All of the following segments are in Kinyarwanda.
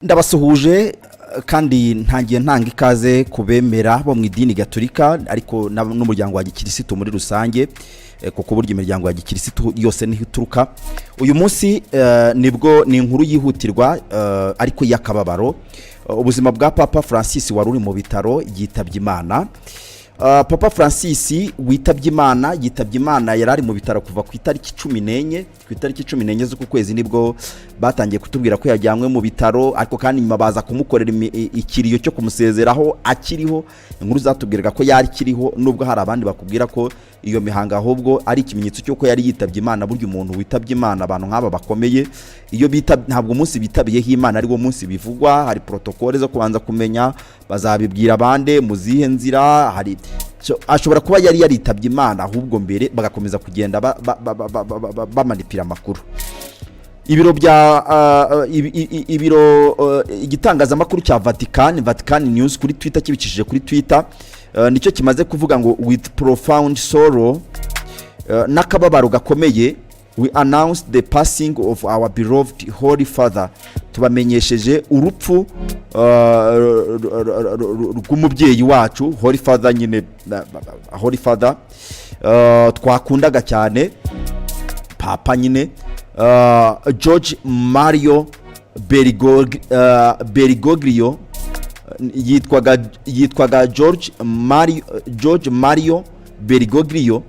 Ndabasuhuje kandi ntangiye ntanga ikaze kubemera bo mu idini Gatolika ariko n'umuryango wa Gikirisitu muri rusange kuko burya imiryango ya Gikirisitu yose niho ituruka. Uyu munsi nibwo ni inkuru yihutirwa ariko yakababaro ubuzima bwa Papa Francis wari uri mu bitaro yitabye Imana. Papa Francis yitabye Imana yarari mu bitaro kuva ku itariki 14 z'uku kwezi nibwo batangiye kutubwira ko yajyanywe mu bitaro ariko kandi nyuma baza kumukorera ikiriyo cyo kumusezeraho akiriho. Inkuru zatubwiraga ko yari kiriho nubwo hari abandi bakubwira ko iyo mihanga ahubwo ari ikimenyetso cyo ko yari yitabye Imana. Burya umuntu witabye Imana abantu nk'aba bakomeye iyo ntabwo umunsi bitabiyeho Imana ari wo munsi bivugwa, hari protocole zo kubanza kumenya bazabibwira abande mu zihe nzira, hari ashobora kuba yari yaritabye Imana ahubwo mbere bagakomeza kugenda bamanipira amakuru. Igitangazamakuru cya Vatican News kuri Twitter kibicishije kuri Twitter nicyo kimaze kuvuga ngo with profound sorrow nakababaro gakomeye we announce the passing of our beloved Holy Father. Tubamenyesheje urupfu rw'umubyeyi wacu Holy Father nyine Holy Father twakundaga cyane papa nyine George Mario Bergoglio yitwaga George Mario Bergoglio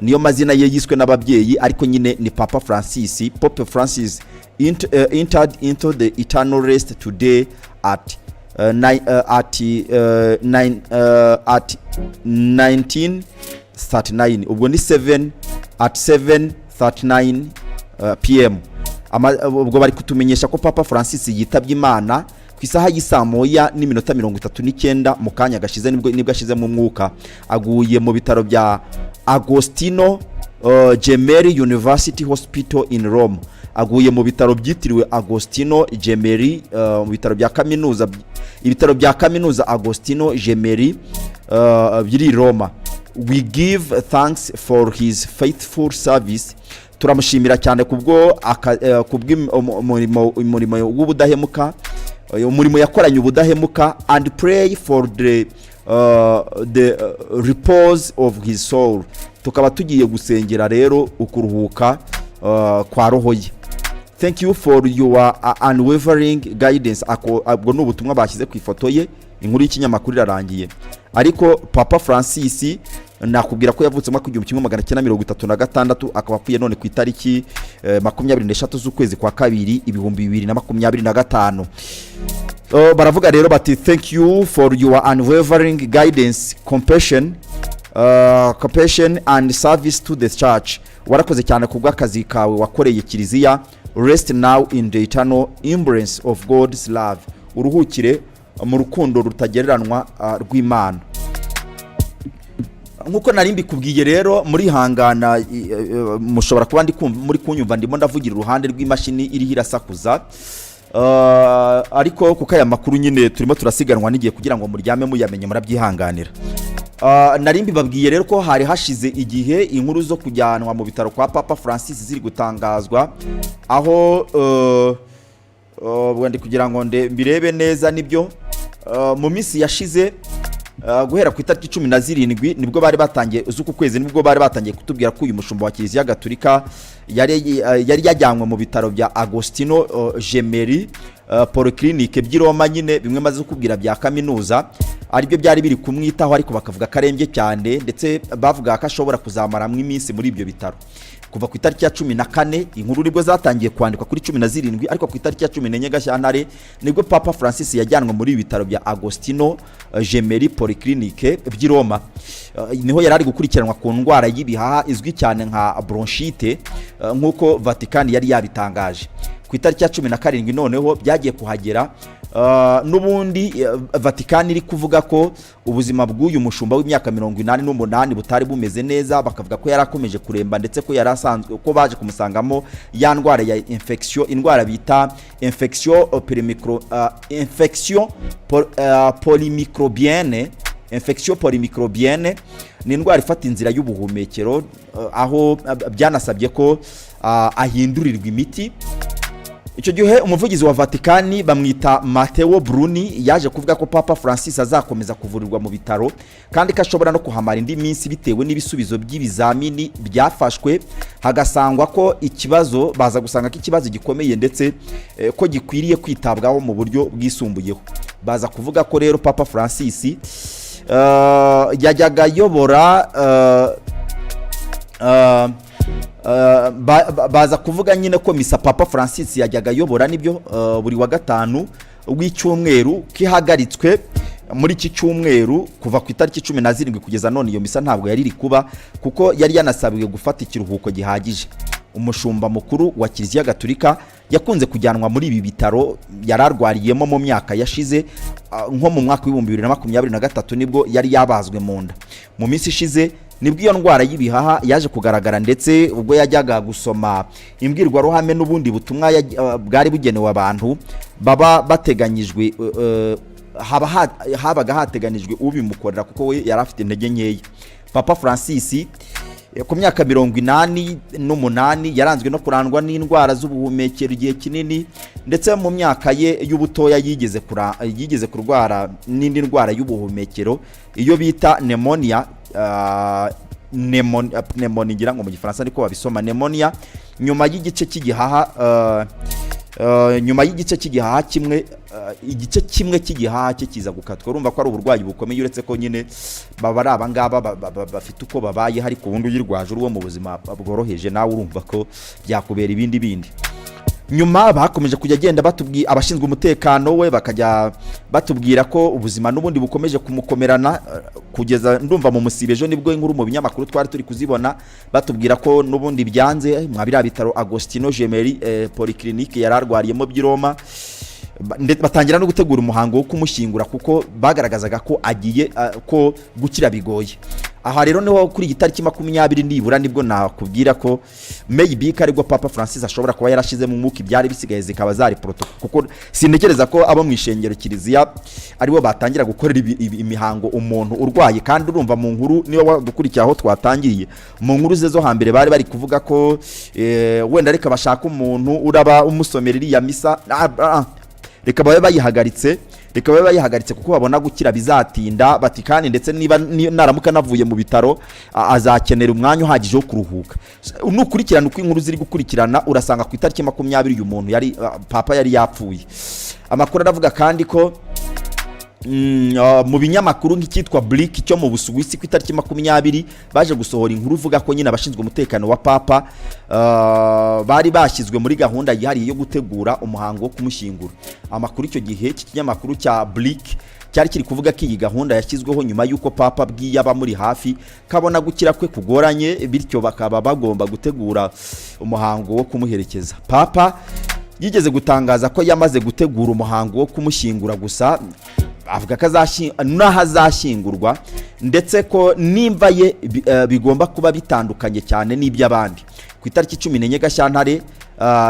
niyo mazina ye yiswe n'ababyeyi ariko nyine ni Papa Francis. Pope Francis entered into the eternal rest today at 1939 ubwo ni 7:39 PM. Ubwo bari kutumenyesha ko Papa Francis yitabye Imana ku isaha y'isa moya n'iminota 39 mu kanya gashize nibwo ashize mu mwuka. Aguye mu bitaro bya Agostino Gemelli University Hospital in Rome. Aguye mu bitaro byitiriwe Agostino Gemelli mu bitaro bya kaminuza Agostino Gemelli biri Roma. We give thanks for his faithful service. Turamushimira cyane umurimo w'ubudahemuka, umurimo yakoranye ubudahemuka, and pray for the repose of his soul. Tukaba tugiye gusengera rero ukuruhuka kwa roho ye. Thank you for your unwavering guidance. Abwo n'ubutumwa bashyize ku ifoto ye. Inkuru y'ikinyamakuru irarangiye ariko Papa Francis nakubwira ko yavutse mu 1936 akaba apfuye none ku itariki 23 z'ukwezi kwa kabiri 2025. Baravuga rero bati thank you for your unwavering guidance, compassion and service to the church. Warakoze cyane kubw'akazi kawe wakoreye kiliziya. Rest now in the eternal embrace of God's love. Uruhukire mu rukundo rutagereranwa rw'Imana. Nkuko narimbi kubwiye rero muri hangana mushobora kuba muri kunyumva ndimo ndavugira uruhande rw'imashini iri hirasakuza ariko kuko aya makuru nyine turimo turasiganwa n'igiye kugira ngo muryame muyamenye murabyihanganira. Narimbi babwiye rero ko hari hashize igihe inkuru zo kujyanwa mu bitaro kwa Papa Francis ziri gutangazwa aho bwandi kugira ngo mbirebe neza nibyo mu minsi yashize guhera ku itariki 17 nibwo bari batangiye z'uku kwezi nibwo bari batangiye kutubwira ko uyu mushumba wa Kiliziya Gatolika yari yajyanywe mu bitaro bya Agostino Gemelli Polyclinique by'i Roma nyine bimwe maze kubwira bya kaminuza aribyo byari biri kumwitaho ariko bakavuga karembye cyane ndetse bavuga ko ashobora kuzamara mu iminsi muri ibyo bitaro. Kuva ku itariki ya 14 inkuru nibwo zatangiye kwandikwa kuri 17 ariko ku itariki ya 14 Gashyantare nibwo Papa Francis yajyanwe muri ibitaro bya Agostino Gemelli Polyclinique by'i Roma. Niho yarari gukurikiranwa ku ndwara y'ibihaha izwi cyane nka bronchite nkuko Vatican yari yabitangaje. Ku itariki ya 17 noneho byagiye kuhagera nubundi Vatican iri kuvuga ko ubuzima bw'uyu mushumba w'imyaka 88 butari bumeze neza, bakavuga ko yarakomeje kuremba ndetse ko yarasanzwe ko baje kumusangamo ya ndwara ya indwara bita infection polymicrobienne ni indwara ifata inzira y'ubuhumekero aho byanasabye ko ahindurirwa imiti icyo gihe umuvugizi wa Vatikani bamwita Matteo Bruni yaje kuvuga ko Papa Francis azakomeza kuvurirwa mu bitaro kandi kashobora no kuhamara indi minsi bitewe n'ibisubizo by'ibizamini byafashwe, hagasangwa ko ikibazo baza gusanga ko ikibazo gikomeye ndetse ko gikwiriye kwitabwaho mu buryo bwisumbuyeho. Baza kuvuga ko rero Papa Francis yajyaga yobora baza kuvuga nyine ko misa Papa Francis yajyaga yobora nibyo buri wa gatanu w'icyumweru kihagaritswe muri iki cyumweru kuva ku itariki 17 kugeza none iyo misa ntabwo yari iri kuba kuko yari yanasabiwe gufata ikiruhuko gihagije. Umushumba mukuru wa Kiliziya Gatolika yakunze kujyanwa muri ibi bitaro yararwariyemo mu myaka yashize, nko mu mwaka wa 2023 nibwo yari yabazwe mu nda. Mu minsi ishize nibwo iyo ndwara y'ibihaha yaje kugaragara ndetse ubwo yajyaga gusoma imbwirwaruhame n'ubundi butumwa bwari bugenewe abantu baba bateganyijwe, habaga hateganijwe ubimukorera kuko we yari afite intege nkeya. Papa Francis ku myaka 88 yaranzwe no kurandwa n'indwara z'ubuhumekero igihe kinini, ndetse mu myaka ye y'ubutoya yigeze kurwara n'indi ndwara y'ubuhumekero iyo bita pneumonia, pneumonia ngira ngo mu gifaransa ariko babisoma pneumonia, nyuma y'igice cy'igihaha kimwe, igice kimwe cy'igihaha cye kiza gukatwa. Urumva ko ari uburwayi bukomeye uretse ko nyine baba ari abangaba bafite uko babaye, hari ku wundi uyirwaje uwo mu buzima bworoheje nawe urumva ko byakubera ibindi. Nyuma bakomeje kujya agenda batubwira abashinzwe umutekano we bakajya batubwira ko ubuzima n'ubundi bukomeje kumukomerana kugeza ndumva mu musibejo nibwo inkuru mu binyamakuru twari turi kuzibona batubwira ko n'ubundi byanze mwabira bitaro Agostino Gemelli Polyclinique yararwariyemo by'Roma, batangira no gutegura umuhango wo kumushyingura kuko bagaragazaga ko agiye ko gukira bigoye. Aha rero niho kuri itariki 20 nibura nibwo nakubwira ko maybe karibwo Papa Francis ashobora kuba yarashize mu mwuka ibyari bisigaye zikaba zari protocol, kuko sintekereza ko abo mwishengero Kiliziya aribo batangira gukorera imihango umuntu urwaye. Kandi urumva mu nkuru niyo wadukurikira aho twatangiye mu nkuru ze zo hambere bari kuvuga ko wenda reka bashaka umuntu uraba umusomerera ya misa, reka babe bayihagaritse kuko babona gukira bizatinda. Vatikani ndetse niba naramuka navuye mu bitaro azakenera umwanya uhagije wo kuruhuka. Nukurikirana uko inkuru ziri gukurikirana urasanga ku itariki 20 uyu muntu yari Papa yari yapfuye. Amakuru aravuga kandi ko mu binyamakuru nk'ikitwa Blick cyo mu Busuwisi ku itariki 20 baje gusohora inkuru uvuga ko nyine abashinzwe umutekano wa Papa bari bashyizwe muri gahunda yihariye yo gutegura umuhango wo kumushyingura. Amakuru icyo gihe iki kinyamakuru cya Blick cyari kiri kuvuga ko iyi gahunda yashyizweho nyuma y'uko Papa bwiyaba muri hafi kabona gukira kwe kugoranye, bityo bakaba bagomba gutegura umuhango wo kumuherekeza. Papa yigeze gutangaza ko yamaze gutegura umuhango wo kumushyingura, gusa avuga ko azashyingurwa ndetse ko nimba ye bigomba kuba bitandukanye cyane n'iby'abandi. Ku itariki 14 Gashyantare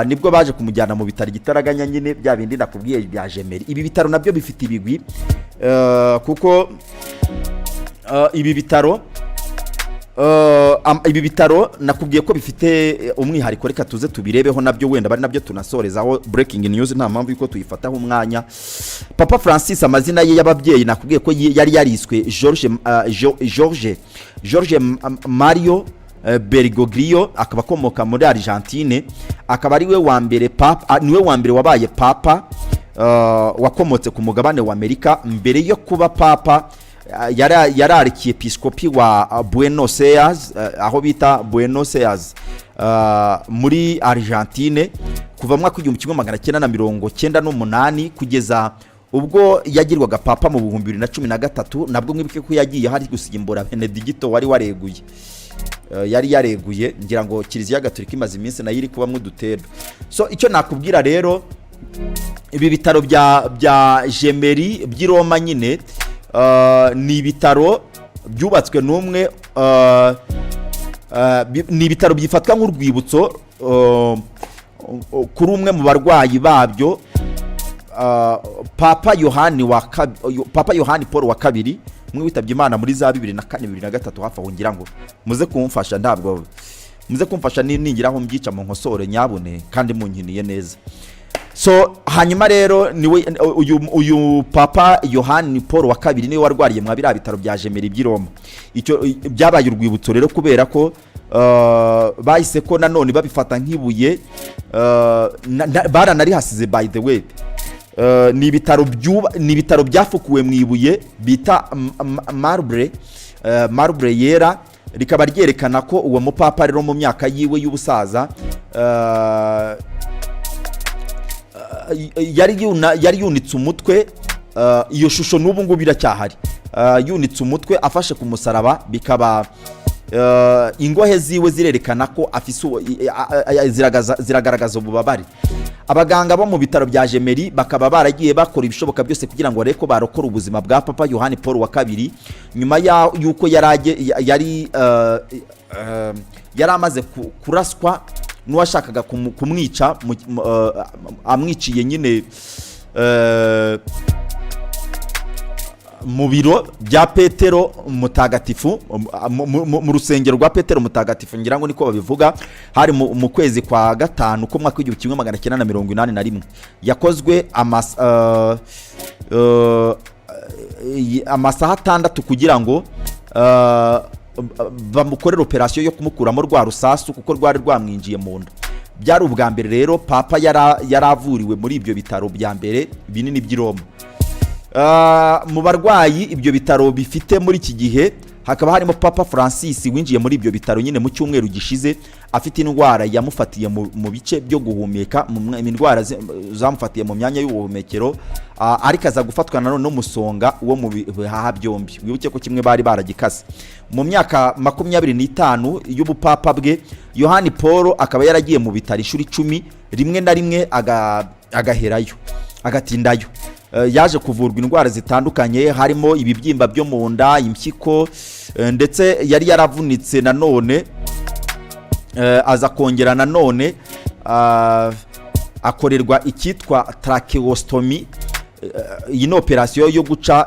nibwo baje kumujyana mu bitaro Gitaraganya nyine bya bindi nakubwiye bya Gemelli. Ibi bitaro nabyo bifite ibigwi kuko ibi bitaro nakubwiye ko bifite umwihariko, reka tuze tubirebeho nabyo wenda bari nabyo tunasorezaho breaking news, nta mpamvu yuko tuyifataho umwanya. Papa Francis amazina ye y'ababyeyi nakubwiye ko yari yariswe George Mario Bergoglio, akaba akomoka muri Argentine, akaba ari we wa mbere Papa, niwe wa mbere wabaye Papa wakomotse ku mugabane wa Amerika. Mbere yo kuba Papa yari arikiepiskopi wa Buenos Aires, aho bita Buenos Aires muri Argentine kuva mu mwaka wa 1998 kugeza ubwo yagirwaga Papa mu 2013. Nabwo mwibuke ko yagiye hari gusimbura Benedicto wari wareguye, yari yareguye, ngira ngo Kiliziya Gatolika imaze iminsi nayo iri kuba mu dutero. So icyo nakubwira rero ibi bitaro bya Gemelli by'Roma nyine ni ibitaro byubatswe n'umwe, ni ibitaro byifatwa nk'urwibutso kuri umwe mu barwayi babyo, Papa Yohani Paul wa kabiri, umwe witabye Imana muri za 2004-2003 hafi aho. Ngira ngo muze kumfasha, ntabwo muze kumfasha ningiraho mbyica mu nkosore nyabune kandi munkiniye neza. so hanyuma rero niwe uyu papa Yohani Paul wa kabiri niwe warwariye mwa biriya bitaro bya Jemeri by'i Roma. Icyo byabaye urwibutso rero kubera ko bahise ko nanone babifata nk'ibuye, baranari hasize by the way. Ni ibitaro byafukuwe mu ibuye bita marble yera, rikaba ryerekana ko uwo mupapa rero mu myaka yiwe y'ubusaza yari yunitse umutwe. Iyo shusho n'ubu ngubu biracyahari, yunitse umutwe afashe ku musaraba, bikaba ingohe ziwe zirerekana ko ziragaragaza ububabare. Abaganga bo mu bitaro bya Jemeri bakaba baragiye bakora ibishoboka byose kugira ngo bareko barokora ubuzima bwa papa Yohani Paul wa kabiri, nyuma yuko yari amaze kuraswa n'uwashakaga kumwica, amwiciye nyine mu biro bya Petero Mutagatifu, mu rusengero rwa Petero Mutagatifu, ngira ngo niko babivuga. Hari mu kwezi kwa gatanu ko mwaka w'1981 yakozwe amasaha 6 kugira ngo bamukorera operasiyo yo kumukuramo rwa rusasu kuko rwari rwamwinjiye mu nda. Byari ubwa mbere rero papa yaravuriwe muri ibyo bitaro bya mbere binini by'i Roma. Mu barwayi ibyo bitaro bifite muri iki gihe hakaba harimo Papa Francis winjiye muri ibyo bitaro nyine mu cyumweru gishize, afite indwara yamufatiye mu bice byo guhumeka, mu indwara zamufatiye mu myanya y'ubuhumekero, ariko aza gufatwa nanone n'umusonga wo mu bihaha byombi. Wibuke ko kimwe bari baragikase. Mu myaka 25 y'ubupapa bwe, Yohani Paul akaba yaragiye mu bitaro inshuro 10, rimwe na rimwe agaherayo, agatindayo. Yaje kuvurwa indwara zitandukanye, harimo ibibyimba byo mu nda, impyiko, ndetse yari yaravunitse nanone, aza kongera nanone akorerwa icyitwa tracheostomy. Iyi ni operasiyo yo guca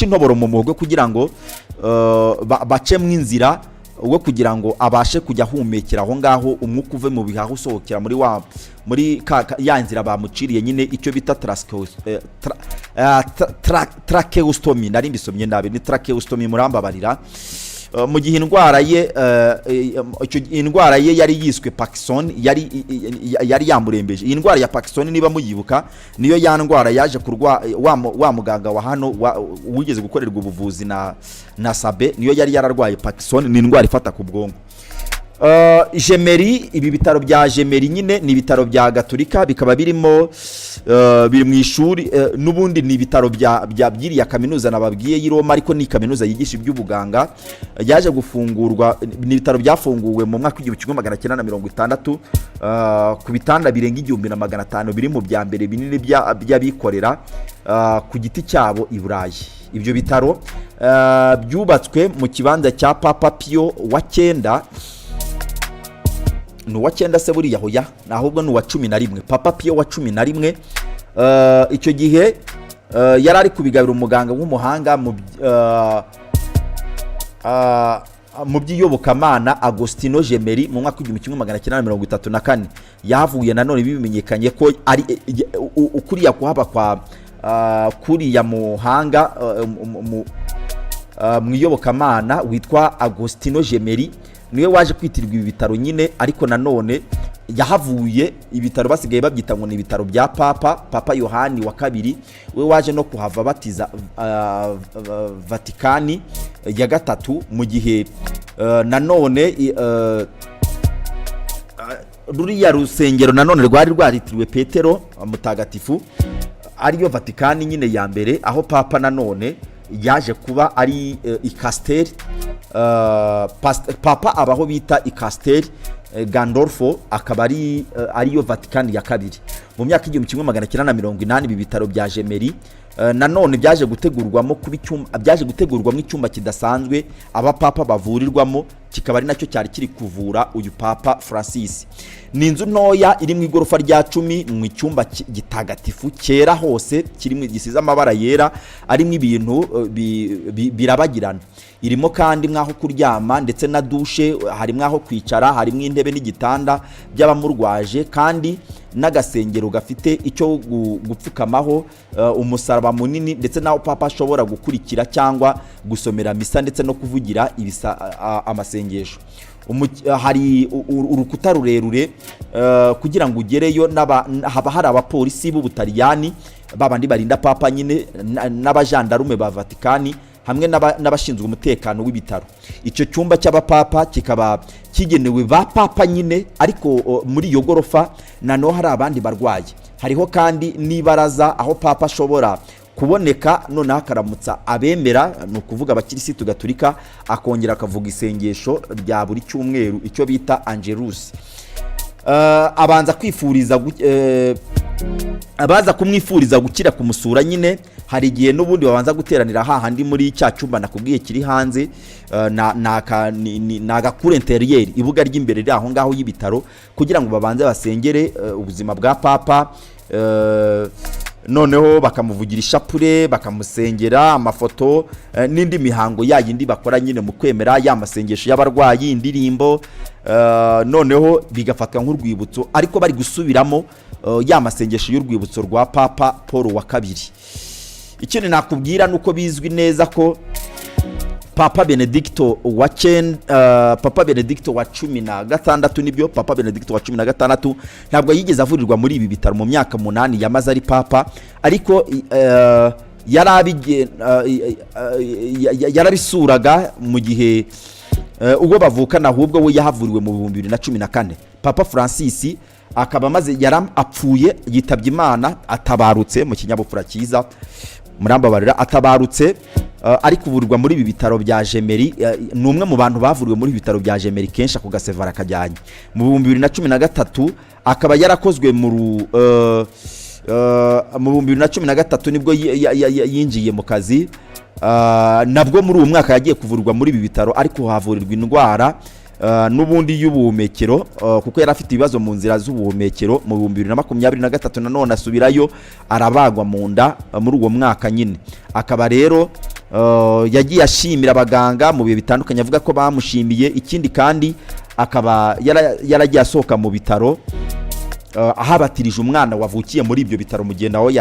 intoboro mu muhogo kugira ngo bacemwe inzira wo kugira ngo abashe kujya humekera aho ngaho, umwuka uve mu bihaha usohokera muri ya nzira bamuciriye nyine, icyo bita tracheostomy. Nari mbisomye nabi, ni tracheostomy, murambabarira. Mu gihe indwara ye yari yiswe Parkinson, yari yamurembeje. Iyi ndwara ya Parkinson niba muyibuka, niyo ya ndwara yaje wa muganga wa hano wigeze gukorerwa ubuvuzi na Sabe, niyo yari yararwaye Parkinson. Ni indwara ifata ku bwonko. Jemeri, ibi bitaro bya Jemeri nyine ni ibitaro bya Gatolika, bikaba biri mu ishuri, n'ubundi ni ibitaro bya byiriya kaminuza nababwiye y'i Roma, ariko ni kaminuza yigisha iby'ubuganga. Yaje gufungurwa, ni ibitaro byafunguwe mu mwaka w'1960 ku bitanda birenga 1500 biri mu bya mbere binini by'abikorera ku giti cyabo i Burayi. Ibyo bitaro byubatswe mu kibanza cya Papa Pio wa 9. Ni uwa 9 se buriya hoya, ahubwo ni uwa 11, Papa Pio wa 11. Icyo gihe yari ari kubigabira umuganga w'umuhanga mu by'iyobokamana Agostino Jemeri mu mwaka w'1934. Yahavuye nanone bimenyekanye ko ari ukuriya kuhaba kwa kuriya muhanga mu iyobokamana witwa Agostino Jemeri, niwe waje kwitirwa ibi bitaro nyine. Ariko nanone yahavuye ibitaro basigaye babyita ngo ni ibitaro bya Papa Yohani wa kabiri, we waje no kuhava batiza Vatikani ya gatatu, mu gihe nanone ruriya rusengero nanone rwari rwaritiriwe Petero Mutagatifu, ariyo Vatikani nyine ya mbere, aho papa nanone yaje kuba ari ikasteri. Papa abaho bita ikasteri Gandolfo, akaba ariyo Vatikani ya kabiri. Mu myaka 1980 ibi bitaro bya Jemeri nanone byaje gutegurwamo icyumba kidasanzwe abapapa bavurirwamo, kikaba ari nacyo cyari kiri kuvura uyu Papa Francis. Ni inzu ntoya iri mu igorofa rya 10 mu cyumba gitagatifu cyera hose, kirimo gisiza amabara yera arimo ibintu birabagirana. Irimo kandi mwaho kuryama ndetse na douche, harimo aho kwicara, harimo intebe n'igitanda by'abamurwaje, kandi n'agasengero gafite icyo gupfukamaho, umusaraba munini, ndetse naho Papa ashobora gukurikira cyangwa gusomera misa ndetse no kuvugira amasengesho. Hari urukuta rurerure, kugira ngo ugereyo haba hari abapolisi b'Ubutaliyani babandi barinda Papa nyine n'abajandarume ba Vatikani hamwe n'abashinzwe umutekano w'ibitaro. Icyo cyumba cy'abapapa kikaba kigenewe ba Papa nyine, ariko muri iyo gorofa nano hari abandi barwaye. Hariho kandi n'ibaraza aho Papa ashobora kuboneka noneho akaramutsa abemera, ni ukuvuga abakirisitu gatolika, akongera akavuga isengesho rya buri cyumweru, icyo bita Angelus. Abaza kumwifuriza gukira kumusura nyine, hari igihe n'ubundi babanza guteranira hahandi muri cya cyumba nakubwiye kiri hanze, naga cour intérieure, ibuga ry'imbere riri aho ngaho y'ibitaro, kugira ngo babanze basengere ubuzima bwa Papa, noneho bakamuvugira ishapure, bakamusengera, amafoto n'indi mihango yayindi bakora nyine mu kwemera ya masengesho y'abarwayi, indirimbo, noneho bigafatwa nk'urwibutso, ariko bari gusubiramo ya masengesho y'urwibutso rwa Papa Paul wa kabiri. Ikindi nakubwira nuko bizwi neza ko Papa Benedicto wa 16 nibyo, Papa Benedicto wa 16 ntabwo yigeze avurirwa muri ibi bitaro mu myaka 8 yamaze ari Papa, ariko yarabisuraga mu gihe ubwo bavukana, ahubwo we yahavuriwe mu 2014. Papa Francis akaba maze apfuye, yitabye Imana, atabarutse mu kinyabupfura cyiza, murambabarira, atabarutse ari kuvurirwa muri ibi bitaro bya Jemeri. Ni umwe mu bantu bavuriwe muri ibi bitaro bya Jemeri kenshi ako gasevara kajyanye. Mu 2013 akaba yarakozwe mu 2013 nibwo yinjiye mu kazi, nabwo muri uwo mwaka yagiye kuvurirwa muri ibi bitaro, ariko havurirwa indwara n'ubundi y'ubuhumekero, kuko yari afite ibibazo mu nzira z'ubuhumekero. Mu 2023 nanone asubirayo arabagwa mu nda muri uwo mwaka nyine. Akaba rero yagiye ashimira abaganga mu bihe bitandukanye, avuga ko bamushimiye. Ikindi kandi akaba yaragiye asohoka mu bitaro ahabatirije umwana wavukiye muri ibyo bitaro, mugenda aho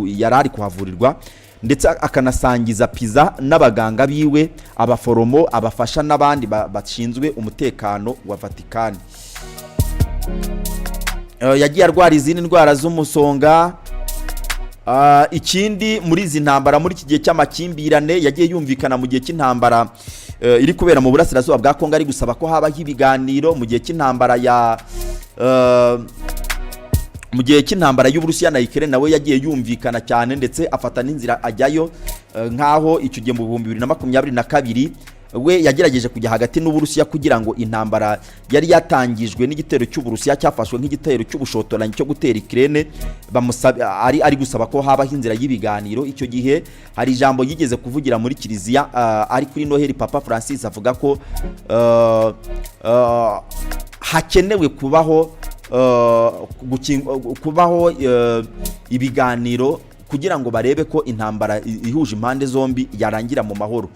yarari kuhavurirwa, ndetse akanasangiza pizza n'abaganga biwe, abaforomo, abafasha n'abandi bashinzwe umutekano wa Vatikani. Yagiye arwara izindi ndwara z'umusonga. Ikindi muri izi ntambara, muri iki gihe cy'amakimbirane, yagiye yumvikana mu gihe cy'intambara iri kubera mu burasirazuba bwa Kongo, ari gusaba ko habaho ibiganiro mu gihe cy'intambara mu gihe cy'intambara y'Uburusiya na Ukraine. Nawe yagiye yumvikana cyane, ndetse afata n'inzira ajyayo, nkaho icyo gihe mu 2022 we yagerageje kujya hagati n'Uburusiya kugira ngo intambara yari yatangijwe n'igitero cy'Uburusiya cyafashwe nk'igitero cy'ubushotoranyi cyo gutera Ukraine, ari gusaba ko habaho inzira y'ibiganiro. Icyo gihe hari ijambo yigeze kuvugira muri kiliziya, ari kuri Noheli, Papa Francis avuga ko hakenewe kubaho ibiganiro kugira ngo barebe ko intambara ihuje impande zombi yarangira mu mahoro.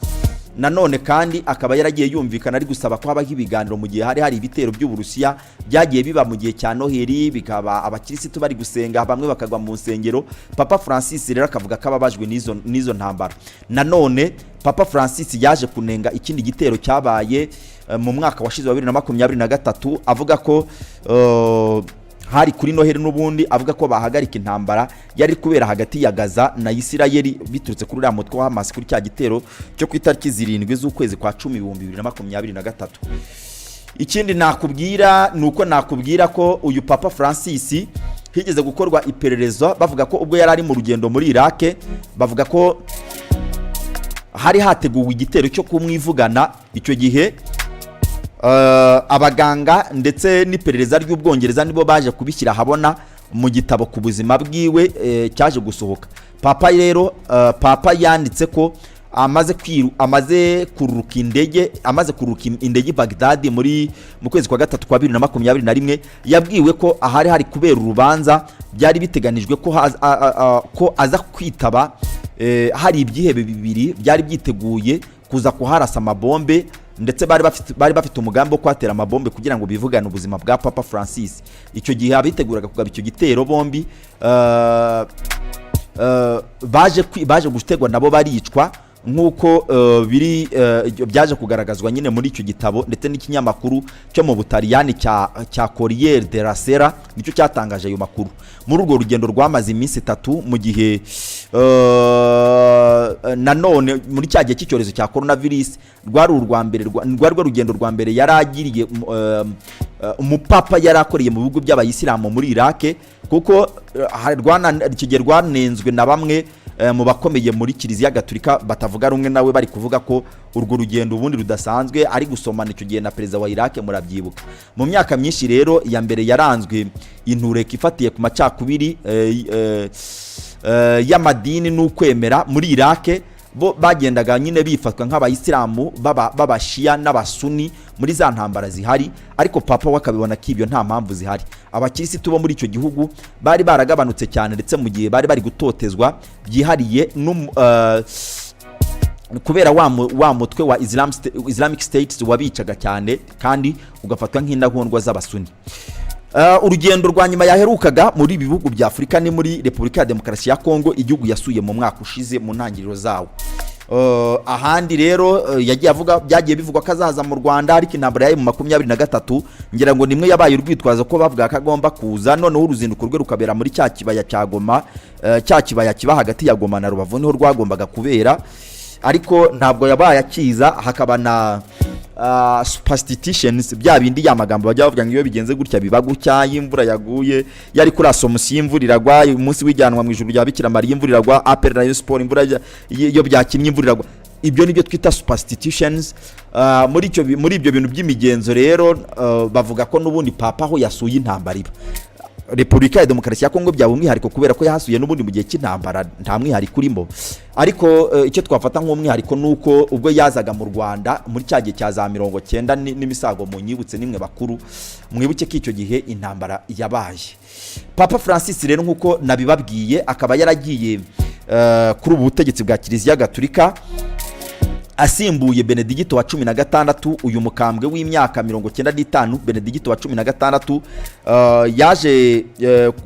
Nanone kandi akaba yaragiye yumvikana ari gusaba ko habaho ibiganiro mu gihe hari ibitero by'Uburusiya byagiye biba mu gihe cya Noheli, bikaba abakirisitu bari gusenga, bamwe bakagwa mu nsengero. Papa Francis rero akavuga ko ababajwe n'izo ntambara. Nanone Papa Francis yaje kunenga ikindi gitero cyabaye mu mwaka washize wa 2023, avuga ko hari kuri Noheli n'ubundi, avuga ko bahagarika intambara yari kubera hagati ya Gaza na Isirayeli biturutse kuri uriya mutwe wa Hamas kuri cya gitero cyo ku itariki 7 z'ukwezi kwa 10 2023. Ikindi nakubwira nuko nakubwira ko uyu Papa Francis higeze gukorwa iperereza, bavuga ko ubwo yari ari mu rugendo muri Iraq, bavuga ko hari hateguwe igitero cyo kumwivugana. Icyo gihe abaganga ndetse n'iperereza ry'Ubwongereza nibo baje kubishyira habona mu gitabo ku buzima bwiwe cyaje gusohoka. Papa rero Papa yanditse ko amaze kururuka indege Baghdad mu kwezi kwa gatatu kwa 2021 yabwiwe ko ahari hari kubera urubanza byari biteganijwe ko aza kwitaba hari ibyihebe bibiri byari byiteguye kuza kuharasa amabombe ndetse bari bafite umugambi wo kwatera amabombe kugira ngo bivugane ubuzima bwa Papa Francis. Icyo gihe abiteguraga kugaba icyo gitero bombi baje gutegwa nabo baricwa nk'uko byaje kugaragazwa nyine muri icyo gitabo ndetse n'ikinyamakuru cyo mu Butaliyani cya Corriere della Sera nicyo cyatangaje ayo makuru. Muri urwo rugendo rwamaze iminsi 3 mu gihe nanone muri cya gihe cy'icyorezo cya coronavirus rwari urugendo rwa mbere yaragiriye umupapa yarakoreye mu bihugu by'abayisilamu muri Iraq, kuko icyo gihe rwanenzwe na bamwe mu bakomeye muri Kiliziya Gatolika batavuga rumwe nawe, bari kuvuga ko urwo rugendo ubundi rudasanzwe ari gusomana icyo gihe na perezida wa Iraq, murabyibuka. Mu myaka myinshi rero ya mbere yaranzwe intureka ifatiye ku macakubiri y'amadini n'ukwemera muri Iraq, bo bagendaga nyine bifatwa nk'abayisilamu b'abashia n'abasuni muri za ntambara zihari, ariko papa wakabibona ko ibyo nta mpamvu zihari. Abakirisitu bo muri icyo gihugu bari baragabanutse cyane, ndetse mu gihe bari gutotezwa byihariye kubera wa mutwe wa Islamic State wabicaga cyane kandi ugafatwa nk'intagondwa z'abasuni. Urugendo rwa nyuma yaherukaga muri bihugu bya Afurika ni muri Repubulika ya Demokarasi ya Kongo, igihugu yasuye mu mwaka ushize mu ntangiriro zawo. Ahandi rero byagiye bivugwa ko azaza mu Rwanda, ariko intambara yayo mu 2023 ngira ngo nimwe yabaye urwitwazo ko bavuga ko agomba kuza, noneho uruzinduko rwe rukabera muri cya kibaya cya Goma, cya kibaya kiba hagati ya Goma na Rubavu niho rwagombaga kubera, ariko ntabwo yabaye akiza. Hakaba na superstitions, bya bindi y'amagambo bajya bavuga ngo iyo bigenze gutya biba gutya, imvura yaguye yari kuri asomusi y'imvura iragwa, umunsi wijyanwa mu ijuru rya Bikira Mariya imvura iragwa, Apple Rayon Sport imvura iyo byakinnye imvura iragwa. Ibyo nibyo twita superstitions. Muri ibyo bintu by'imigenzo rero bavuga ko n'ubundi papa aho yasuye intambara iba. Repubulika ya Demokarasi ya Kongo byaba umwihariko kubera ko yahasuye n'ubundi mu gihe cy'intambara nta mwihariko urimo, ariko icyo twafata nk'umwihariko nuko ubwo yazaga mu Rwanda muri cya gihe cya za 90 n'imisago mu nyibutse nimwe bakuru mwibuke ko icyo gihe intambara yabaye. Papa Francis rero nk'uko nabibabwiye akaba yaragiye kuri ubu butegetsi bwa Kiliziya Gatolika asimbuye Benedicto wa 16. Uyu mukambwe w'imyaka 95 Benedicto wa 16 yaje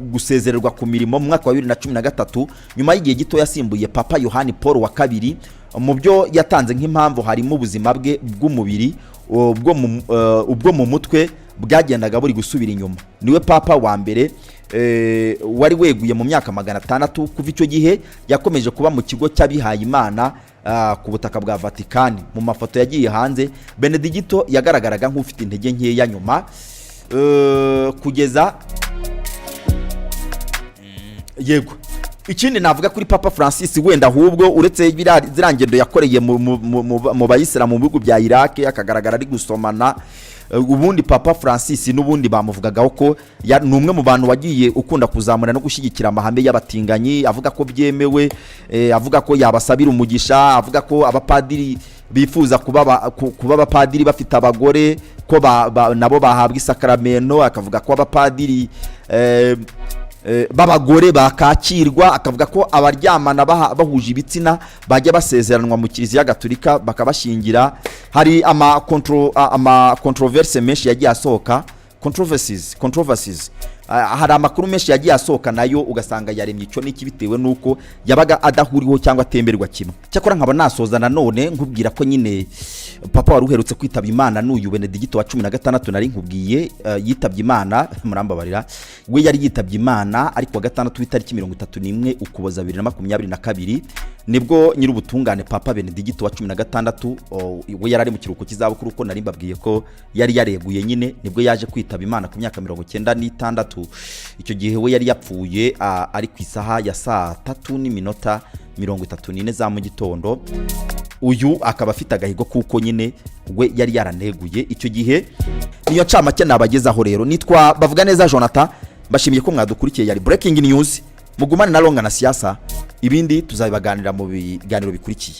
gusezererwa ku mirimo mu mwaka wa 2013 nyuma y'igihe gito yasimbuye Papa Yohani Paul wa II. Mu byo yatanze nk'impamvu harimo ubuzima bwe bw'umubiri, ubwo mu mutwe bwagendaga buri gusubira inyuma. Niwe papa wa mbere wari weguye mu myaka 600. Kuva icyo gihe yakomeje kuba mu kigo cy'abihaye Imana ku butaka bwa Vatikani. Mu mafoto yagiye hanze Benedicto yagaragaraga nk'ufite intege nkeya nyuma kugeza yego. Ikindi navuga kuri Papa Francis wenda ahubwo uretse zirangendo yakoreye mu bayisilamu mu bihugu bya Iraq akagaragara ari gusomana, ubundi Papa Francis n'ubundi bamuvugagaho ko ni umwe mu bantu wagiye ukunda kuzamura no gushyigikira amahame y'abatinganyi, avuga ko byemewe, avuga ko yabasabira umugisha, avuga ko abapadiri bifuza kuba abapadiri bafite abagore ko nabo bahabwa isakramento, akavuga ko abapadiri babagore bakakirwa, akavuga ko abaryamana bahuje ibitsina bajya basezeranwa mu Kiliziya Gatolika bakabashingira. Hari ama controversy menshi yagiye asohoka, controversies hari amakuru menshi yagiye asohoka nayo ugasanga yaremye icyo n'iki bitewe nuko yabaga adahuriho cyangwa atemberwa kimwe. Cyakora nkaba nasoza nanone nkubwira ko nyine papa wari uherutse kwitaba Imana n'uyu Benedicto wa 16 nari nkubwiye yitabye Imana, murambabarira, we yari yitabye Imana ariko wa gatandatu w'itariki 31 Ukuboza 2022 nibwo nyir'ubutungane Papa Benedicto wa 16 we yarari mu kiruhuko cy'izabukuru ko nari mbabwiye ko yari yareguye nyine, nibwo yaje kwitaba Imana ku myaka 96. Icyo gihe we yari yapfuye ari ku isaha ya saa 3:34 za mu gitondo. Uyu akaba afite agahigo kuko nyine we yari yaraneguye icyo gihe. Niyo ncamake nabagezaho rero, nitwa bavuga neza Jonathan, mbashimiye ko mwadukurikiye. Yari breaking news, mugumane na Longa na Siasa, ibindi tuzabibaganira mu biganiro bikurikiye.